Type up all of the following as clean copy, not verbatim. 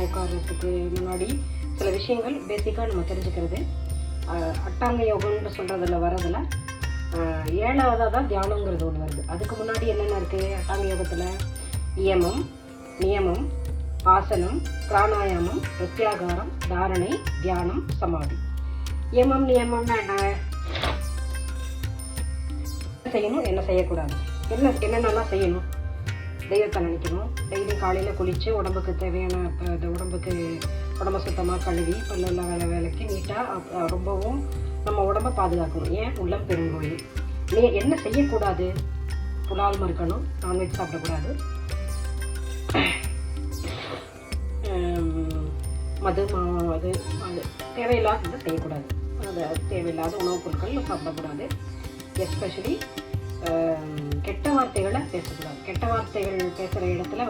பார்க்க உட்கார்றதுக்கு முன்னாடி சில விஷயங்கள் பேசிக்காக நம்ம தெரிஞ்சுக்கிறது. அட்டாங்க யோகம்னு சொல்கிறதுல வரதில் 7வதாக தான் தியானங்கிறது ஒன்று வருது. அதுக்கு முன்னாடி என்னென்ன இருக்குது அட்டாங்க யோகத்தில்? நியமம், நியமம், ஆசனம், பிராணாயாமம், பிரத்யாகாரம், தாரணை, தியானம், சமாதி. நியமம் நியமம்னா என்ன செய்யணும், என்ன செய்யக்கூடாது, என்னென்னலாம் செய்யணும்? தெய்வத்தை நினைக்கணும். டெய்லி காலையில் குளித்து உடம்புக்கு தேவையான உடம்பை சுத்தமாக கழுவி பல்ல வேலைக்கு நீட்டாக ரொம்பவும் நம்ம உடம்பை பாதுகாக்கணும். ஏன்? உள்ளம் பெருங்கோயில். என்ன செய்யக்கூடாது? புலால் மறுக்கணும், நான்வெஜ் சாப்பிடக்கூடாது, மது அது தேவையில்லாதது செய்யக்கூடாது. அது தேவையில்லாத உணவுப் பொருட்கள் சாப்பிடக்கூடாது. எஸ்பெஷலி கெட்ட வார்த்தைகளை பேசக்கூடாது. கெட்ட வார்த்தைகள் பேசுகிற இடத்துல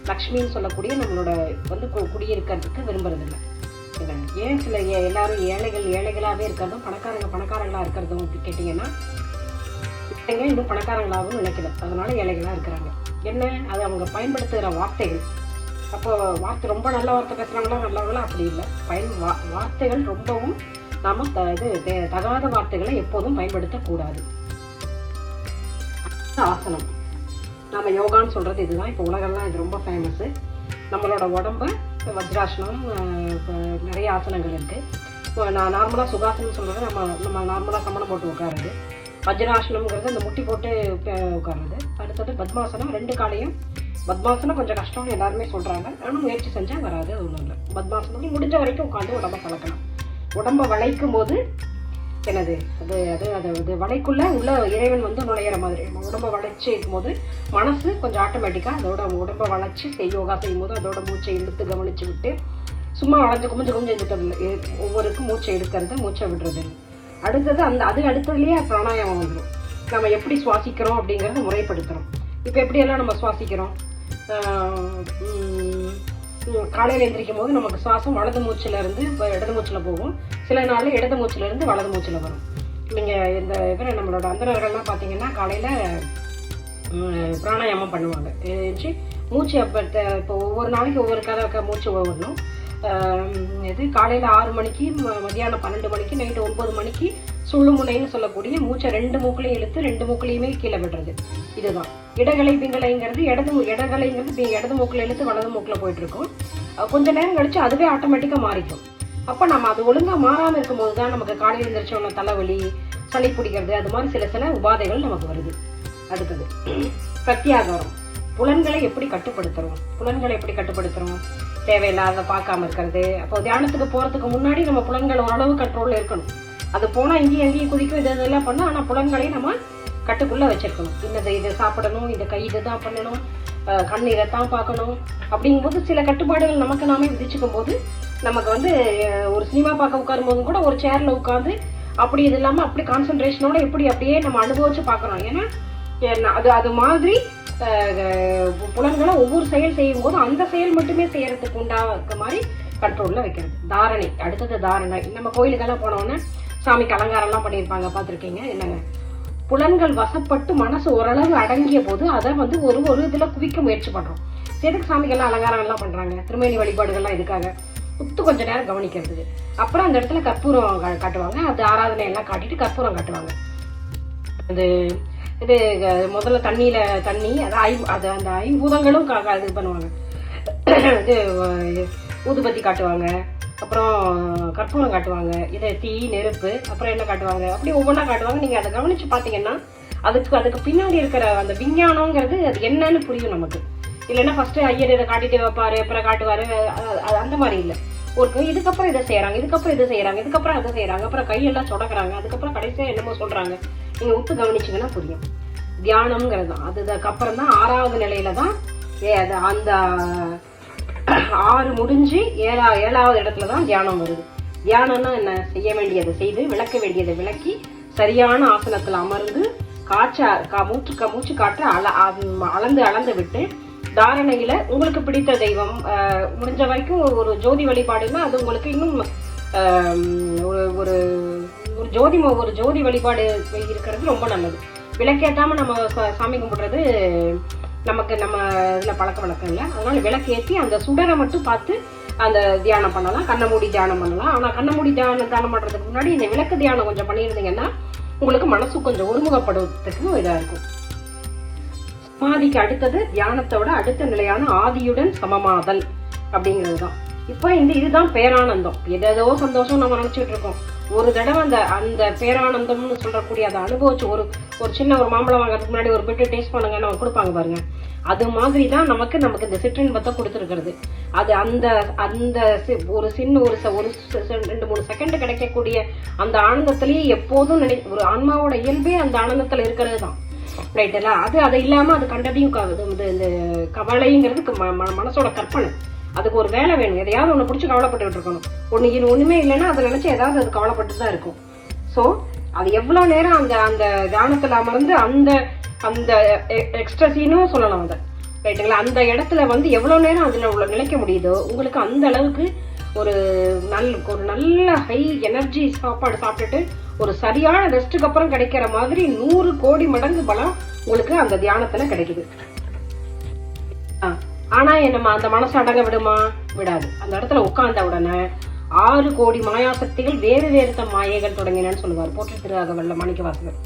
லக்ஷ்மின்னு சொல்லக்கூடிய நம்மளோட குடியிருக்கிறதுக்கு விரும்புறதில்லை. ஏன் சில எல்லாரும் ஏழைகளாகவே இருக்கிறதும் பணக்காரங்களாக இருக்கிறதும் அப்படி கேட்டிங்கன்னா, இன்னும் பணக்காரங்களாகவும் நினைக்கல, அதனால ஏழைகளாக இருக்கிறாங்க. என்ன? அது அவங்க பயன்படுத்துகிற வார்த்தைகள். அப்போ ரொம்ப நல்ல வார்த்தை பேசுகிறாங்களா நல்லவங்களா? அப்படி இல்லை. வார்த்தைகள் ரொம்பவும் நாம் தகாத வார்த்தைகளை எப்போதும் பயன்படுத்தக்கூடாது. ஆசனம், நம்ம யோகான்னு சொல்கிறது இதுதான். இப்போ உலகெல்லாம் இது ரொம்ப ஃபேமஸ்ஸு. நம்மளோட உடம்பை வஜ்ராசனம், நிறைய ஆசனங்கள் இருக்குது. இப்போ நான் நார்மலாக சுகாசனம் சொல்கிறது நம்ம நார்மலாக சமணம் போட்டு உட்காருது. வஜ்ராசனம்ங்கிறது அந்த முட்டி போட்டு உட்காருது. அடுத்தது பத்மாசனம், 2 காலையும். பத்மாசனம் கொஞ்சம் கஷ்டம்னு எல்லாருமே சொல்கிறாங்க, ஆனால் முயற்சி செஞ்சால் வராது. அது ஒன்றும் இல்லை. பத்மாசனம் முடிஞ்ச வரைக்கும் உட்காந்து உடம்பை பழக்கலாம். உடம்பை வளைக்கும் போது என்னது அது வளைக்குள்ள உள்ள இறைவன் நுழையிற மாதிரி. நம்ம உடம்பை வளைச்சி இருக்கும்போது மனசு கொஞ்சம் ஆட்டோமேட்டிக்காக அதோட உடம்பை வளைச்சி யோகா செய்யும் போது அதோட மூச்சை இழுத்து கவனிச்சு விட்டு சும்மா வளைஞ்சு குமிஞ்சு எடுக்கிறது. ஒவ்வொருக்கும் மூச்சை எடுக்கிறது, மூச்சை விடுறது. அடுத்தது அது அடுத்ததுலேயே பிராணாயாமம் வந்துடும். நம்ம எப்படி சுவாசிக்கிறோம் அப்படிங்கிறத முறைப்படுத்துகிறோம். இப்போ எப்படியெல்லாம் நம்ம சுவாசிக்கிறோம்? காலையில் எழுந்திரிக்கும் போது நமக்கு சுவாசம் வலது மூச்சில் இருந்து இப்போ இடது மூச்சில் போகும். சில நாளில் இடது மூச்சில் இருந்து வலது மூச்சில் வரும். நீங்கள் இந்த நம்மளோட அந்தரர்கள்லாம் பார்த்தீங்கன்னா காலையில் பிராணாயாமம் பண்ணுவாங்க. மூச்சு இப்போ ஒவ்வொரு நாளைக்கு ஒவ்வொரு கதை மூச்சு வரணும். காலையில் 6 மணிக்கு, மதியானம் 12 மணிக்கு, நைட்டு 9 மணிக்கு சுழுமுனைன்னு சொல்லக்கூடிய மூச்சை 2 மூக்குலையும் இழுத்து 2 மூக்குலையுமே கீழே விடுறது. இதுதான் இடகலை பிங்கலைங்கிறது. இடகலைங்கிறது இடது மூக்கில் இழுத்து வலது மூக்கில் போயிட்டு இருக்கும். கொஞ்ச நேரம் கழிச்சு அதுவே ஆட்டோமேட்டிக்காக மாறிக்கும். அப்போ நம்ம அது ஒழுங்காக மாறாமல் இருக்கும்போது தான் நமக்கு காலையில் எழுந்திரிச்சோன்னா தலைவலி, சளி பிடிக்கிறது, அது மாதிரி சில உபாதைகள் நமக்கு வருது. அடுத்தது பிரத்யாகாரம். புலன்களை எப்படி கட்டுப்படுத்துறோம்? தேவையில்லாத பார்க்காம இருக்கிறது. அப்போ தியானத்துக்கு போகிறதுக்கு முன்னாடி நம்ம புலன்கள் ஓரளவு கண்ட்ரோலில் இருக்கணும். அது போனால் இங்கேயும் குதிக்கும், இதெல்லாம் பண்ணணும். ஆனால் புலன்களையும் நம்ம கட்டுக்குள்ளே வச்சிருக்கணும். இதை சாப்பிடணும், இந்த கை இதுதான் பண்ணணும், கண் இதைத்தான் பார்க்கணும். அப்படிங்கும்போது சில கட்டுப்பாடுகள் நமக்கு நாமே விதிச்சுக்கும் போது நமக்கு ஒரு சினிமா பார்க்க உட்காரும் போதும் கூட ஒரு சேரில் உட்காந்து அப்படி இது இல்லாமல் அப்படி கான்சன்ட்ரேஷனோட அப்படியே நம்ம அனுபவிச்சு பார்க்கணும். ஏன்னா அது மாதிரி புலன்களை ஒவ்வொரு செயல் செய்யும் போது அந்த செயல் மட்டுமே செய்யறதுக்கு உண்டாக்க மாதிரி கண்ட்ரோலில் வைக்கிறது. தாரணை. அடுத்தது தாரணை. நம்ம கோயிலுக்கெல்லாம் போனோன்னா சாமிக்கு அலங்காரம்லாம் பண்ணியிருப்பாங்க, பார்த்துருக்கீங்க. என்னங்க, புலன்கள் வசப்பட்டு மனசு ஓரளவு அடங்கிய போது அதை ஒரு இதில் குவிக்க முயற்சி பண்ணுறோம். எதுக்கு சாமிக்கெல்லாம் அலங்காரங்கள்லாம் பண்ணுறாங்க? திருமேனி வழிபாடுகள்லாம் இதுக்காக கொஞ்ச நேரம் கவனிக்கிறதுக்கு. அப்புறம் அந்த இடத்துல கற்பூரம் காட்டுவாங்க. அது ஆராதனை எல்லாம் காட்டிட்டு கற்பூரம் காட்டுவாங்க. இது முதல்ல தண்ணி அது அந்த 5 பூதங்களும் இது பண்ணுவாங்க. இது ஊதுபத்தி காட்டுவாங்க, அப்புறம் கற்பூரம் காட்டுவாங்க, இதை தீ, நெருப்பு, அப்புறம் என்ன காட்டுவாங்க, அப்படி ஒவ்வொன்றா காட்டுவாங்க. நீங்கள் அதை கவனித்து பார்த்தீங்கன்னா அதுக்கு பின்னாடி இருக்கிற அந்த விஞ்ஞானங்கிறது அது என்னன்னு புரியும் நமக்கு. இல்லைன்னா ஃபஸ்ட்டு ஐயர் இதை காட்டிட்டு வைப்பார், அப்புறம் காட்டுவார், அந்த மாதிரி இல்லை. இதுக்கப்புறம் இதை செய்கிறாங்க, இதுக்கப்புறம் இதை செய்கிறாங்க, இதுக்கப்புறம் அதை செய்கிறாங்க, அப்புறம் கையெல்லாம் சொடக்குறாங்க, அதுக்கப்புறம் கடைசியாக என்னமோ சொல்கிறாங்க. நீங்கள் உத்து கவனிச்சிங்கன்னா புரியும். தியானம்ங்கிறது தான். அதுக்கப்புறம் தான் 6வது நிலையில தான் அந்த 6 முடிஞ்சு 7வது இடத்துல தான் தியானம் வருது. தியானம்னா என்ன? செய்ய வேண்டியதை செய்து, விளக்க வேண்டியதை விளக்கி, சரியான ஆசனத்தில் அமர்ந்து மூச்சு காற்று அளந்து விட்டு, தாரணையில உங்களுக்கு பிடித்த தெய்வம், முடிஞ்ச வரைக்கும் ஒரு ஜோதி வழிபாடுன்னா அது உங்களுக்கு இன்னும் ஒரு ஜோதி வழிபாடு இருக்கிறது ரொம்ப நல்லது. விளக்கேற்றாம நம்ம சாமி கும்பிடுறது நமக்கு நம்ம இதில் பழக்க வழக்கம் இல்லை. அதனால விளக்கேற்றி அந்த சுடரை மட்டும் பார்த்து அந்த தியானம் பண்ணலாம், கண்ணை மூடி தியானம் பண்ணலாம். ஆனால் கண்ணை மூடி தியானம் பண்ணுறதுக்கு முன்னாடி இந்த விளக்கு தியானம் கொஞ்சம் பண்ணியிருந்தீங்கன்னா உங்களுக்கு மனசு கொஞ்சம் ஒருமுகப்படுறதுக்கு இதாக இருக்கும். சமாதிக்கு அடுத்தது தியானத்தோட அடுத்த நிலையான ஆதியுடன் சமமாதல் அப்படிங்கிறது தான். இப்போ இதுதான் பேரானந்தம். ஏதோ சந்தோஷம் நம்ம நினைச்சிட்டு இருக்கோம். ஒரு தடவை அந்த பேரானந்தம்னு சொல்லக்கூடிய அதை அனுபவிச்சு ஒரு சின்ன ஒரு மாம்பழம் வாங்குறதுக்கு முன்னாடி ஒரு பிட்டு டேஸ்ட் பண்ணுங்க நம்ம கொடுப்பாங்க பாருங்க. அது மாதிரி தான் நமக்கு இந்த சிற்றின்பத்தை கொடுத்துருக்கிறது. அது அந்த ஒரு சின்ன ஒரு 2-3 செகண்ட் கிடைக்கக்கூடிய அந்த ஆனந்தத்திலேயே எப்போதும் ஒரு ஆன்மாவோட இயல்பே அந்த ஆனந்தத்துல இருக்கிறது தான். ரைட்டுல அது இல்லாம அது கண்டதையும் இந்த கவலைங்கிறது மனசோட கற்பனை. அதுக்கு ஒரு வேலை வேணும். எதையாவது ஒண்ணு பிடிச்சி கவலைப்பட்டு இருக்கணும். ஒண்ணுமே இல்லைன்னா அதை நினைச்சு ஏதாவது அது கவலைப்பட்டு தான் இருக்கும். ஸோ அது எவ்வளவு நேரம் அந்த தியானத்துல அமர்ந்து அந்த எக்ஸ்ட்ரஸினும் சொல்லலாம் அதை, ரைட்டுங்களா? அந்த இடத்துல எவ்வளவு நேரம் அதுல நிலைக்க முடியுதோ உங்களுக்கு அந்த அளவுக்கு ஒரு நல்ல ஹை எனர்ஜி சாப்பாடு சாப்பிட்டுட்டு ஒரு சரியான ரெஸ்ட்டுக்கு அப்புறம் கிடைக்கிற மாதிரி 100 கோடி மடங்கு பலம் உங்களுக்கு அந்த தியானத்துல கிடைக்குது. ஆனா நம்ம அந்த மனசு அடங்க விடுமா? விடாது. அந்த இடத்துல உட்கார்ந்த உடனே 6 கோடி மாயாசக்திகள் வேறு மாயைகள் தொடங்கினு சொல்லுவார் போற்றி திருராகவல்ல மாணிக்கவாசகர்.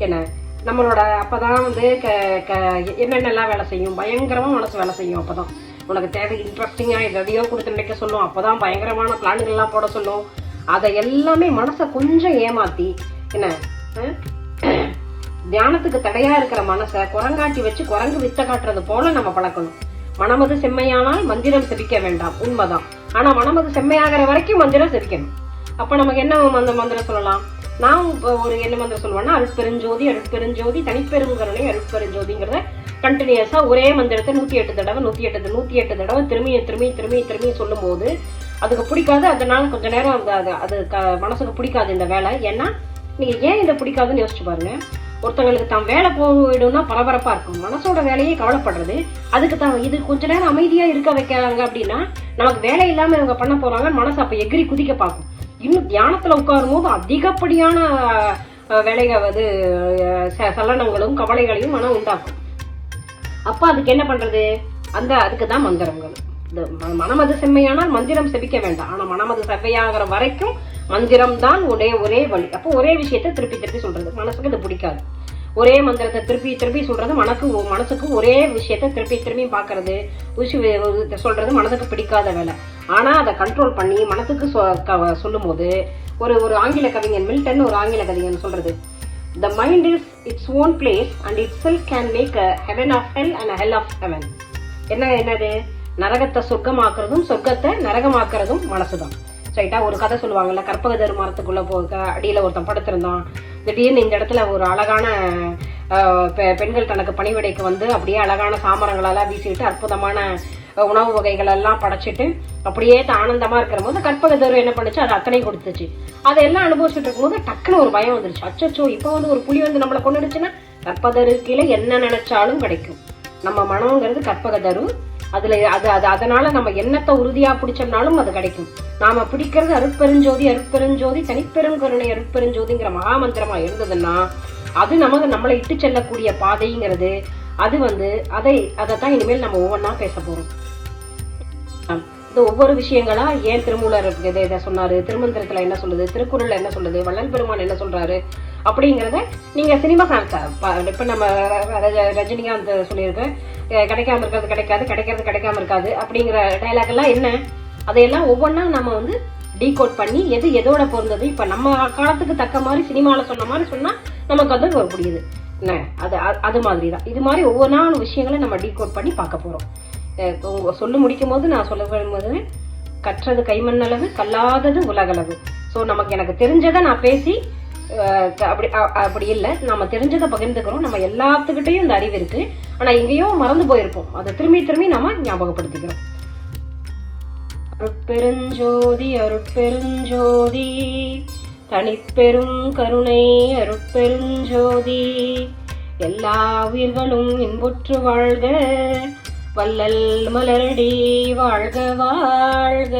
என்ன நம்மளோட அப்பதான் என்னென்னலாம் வேலை செய்யும், பயங்கரமா மனசு வேலை செய்யும். அப்பதான் உனக்கு தேவை இன்ட்ரெஸ்டிங்கா எதையோ கொடுத்து நினைக்க சொல்லும். அப்பதான் பயங்கரமான பிளான்கள் எல்லாம் போட சொல்லும். அதை எல்லாமே மனசை கொஞ்சம் ஏமாத்தி என்ன தியானத்துக்கு தடையா இருக்கிற மனசை குரங்காட்டி வச்சு குரங்கு வித்த காட்டுறது போல நம்ம பழக்கணும். மனமது செம்மையானால் மந்திரம் செபிக்க வேண்டாம், உண்மைதான். ஆனா மனமது செம்மையாகிற வரைக்கும் மந்திரம் செபிக்கணும். அப்ப நமக்கு என்ன அந்த மந்திரம் சொல்லலாம்? நான் ஒரு என்ன மந்திரம் சொல்லுவேன்னா அருட்பெருஞ்சோதி தனிப்பெருங்கருணை அருட்பெருஞ்சோதிங்கிறத கண்டினியூஸா ஒரே மந்திரத்தை 108 தடவை திரும்பி சொல்லும் போது அதுக்கு பிடிக்காது. அதனால கொஞ்ச நேரம் அது மனசுக்கு பிடிக்காது இந்த வேலை. ஏன்னா நீங்க ஏன் இதை பிடிக்காதுன்னு யோசிச்சு பாருங்க. ஒருத்தவங்களுக்கு தான் வேலை போயிடும்னா பரபரப்பா இருக்கும். மனசோட வேலையே கவலைப்படுறது. அதுக்கு தான் இது கொஞ்ச நேரம் அமைதியா இருக்க வைக்கிறாங்க அப்படின்னா நமக்கு வேலை இல்லாம இவங்க பண்ண போறாங்க. மனசு அப்ப எகிரி குதிக்க பார்க்கும். இன்னும் தியானத்துல உட்காரும் போது அதிகப்படியான வேலைகள் சலனங்களும் கவலைகளையும் மனம் உண்டாக்கும். அப்ப அதுக்கு என்ன பண்றது? அதுக்குதான் மந்திரங்கள். மனமது செம்மையானால் மந்திரம் செபிக்க வேண்டாம். ஆனா மனமது செவ்வையாகிற வரைக்கும் மந்திரம் தான் ஒரே வழி. அப்போ ஒரே விஷயத்த திருப்பி சொல்றது மனசுக்கு இது பிடிக்காது. ஒரே மந்திரத்தை திருப்பி சொல்றது மனசுக்கு ஒரே விஷயத்த திருப்பி பாக்குறது சொல்றது மனசுக்கு பிடிக்காத வேலை. ஆனா அதை கண்ட்ரோல் பண்ணி மனசுக்கு சொல்லும் போது ஒரு ஆங்கில கவிஞன் மில்டன் ஒரு ஆங்கில கவிஞன் சொல்றது, the mind is its own place and itself can make a heaven of hell and a hell of heaven. என்னது? நரகத்தை சொர்க்கமாக்குறதும் சொர்க்கத்தை நரகமாக்குறதும் மனசுதான். ரைட்டா? ஒரு கதை சொல்லுவாங்கல்ல, கற்பகதரு மரத்துக்குள்ள அடியில ஒருத்தன் படுத்திருந்தான். திடீர்னு இந்த இடத்துல ஒரு அழகான பெண்கள் தனக்கு பணிவிடைக்கு அப்படியே அழகான சாமரங்களெல்லாம் வீசிட்டு அற்புதமான உணவு வகைகள் எல்லாம் படைச்சிட்டு அப்படியே ஆனந்தமா இருக்கிற போது கற்பகதரு என்ன பண்ணுச்சு? அது அத்தனை கொடுத்துச்சு. அதெல்லாம் அனுபவிச்சுட்டு இருக்கும் போது டக்குன்னு ஒரு பயம் வந்துருச்சு. அச்சோ, இப்ப ஒரு புலி நம்மளை கொண்டுடுச்சுன்னா கற்பகதரு கீழே என்ன நினைச்சாலும் கிடைக்கும். நம்ம மனம்ங்கிறது கற்பகதரு. அதனால நம்ம எண்ணத்தை உறுதியா பிடிச்சோம்னாலும் அது கிடைக்கும். நாம பிடிக்கிறது அருட்பெருஞ்சோதி தனிப்பெரும் கருணை அருட்பெருஞ்சோதிங்கிற மகாமந்திரமா இருந்ததுன்னா அது நம்மளை இட்டு செல்லக்கூடிய பாதைங்கிறது. அது அதைத்தான் இனிமேல் நம்ம ஒவ்வொன்னா பேச போறோம். இந்த ஒவ்வொரு விஷயங்களா ஏன் திருமூலர் இதை சொன்னாரு, திருமந்திரத்துல என்ன சொல்லுது, திருக்குறள்ல என்ன சொல்லுது, வள்ளல் பெருமான் என்ன சொல்றாரு அப்படிங்கிறத நீங்க சினிமா இப்ப நம்ம ரஜினிகாந்த் சொல்லியிருக்க கிடைக்காம இருக்கிறது கிடைக்காது இருக்காது அப்படிங்கிற டைலாக் எல்லாம் என்ன, அதையெல்லாம் ஒவ்வொன்னா நம்ம டீகோட் பண்ணி எதோட பொருந்தது. இப்ப நம்ம காலத்துக்கு தக்க மாதிரி சினிமால சொன்ன மாதிரி சொன்னா நமக்கு ஒரு புரியுது. அது மாதிரிதான் இது மாதிரி ஒவ்வொரு விஷயங்களை நம்ம டீகோட் பண்ணி பார்க்க போறோம். சொல்லி முடிக்கும் போது நான் சொல்ல வரும்போது கற்றது கைமண்ணளவு கல்லாதது உலகளவு. ஸோ எனக்கு தெரிஞ்சதை நான் பேசி அப்படி இல்லை, நம்ம தெரிஞ்சதை பகிர்ந்துக்கிறோம். நம்ம எல்லாத்துக்கிட்டையும் இந்த அறிவு இருக்கு. ஆனா எங்கேயோ மறந்து போயிருப்போம். அதை திரும்பி நம்ம ஞாபகப்படுத்திக்கிறோம். அருட்பெருஞ்சோதி தனிப்பெரும் கருணை அருட்பெருஞ்சோதி. எல்லா உயிர்களும் இன்புற்று வாழ்க, வள்ளல் மலரடி வாழ்க வாழ்க.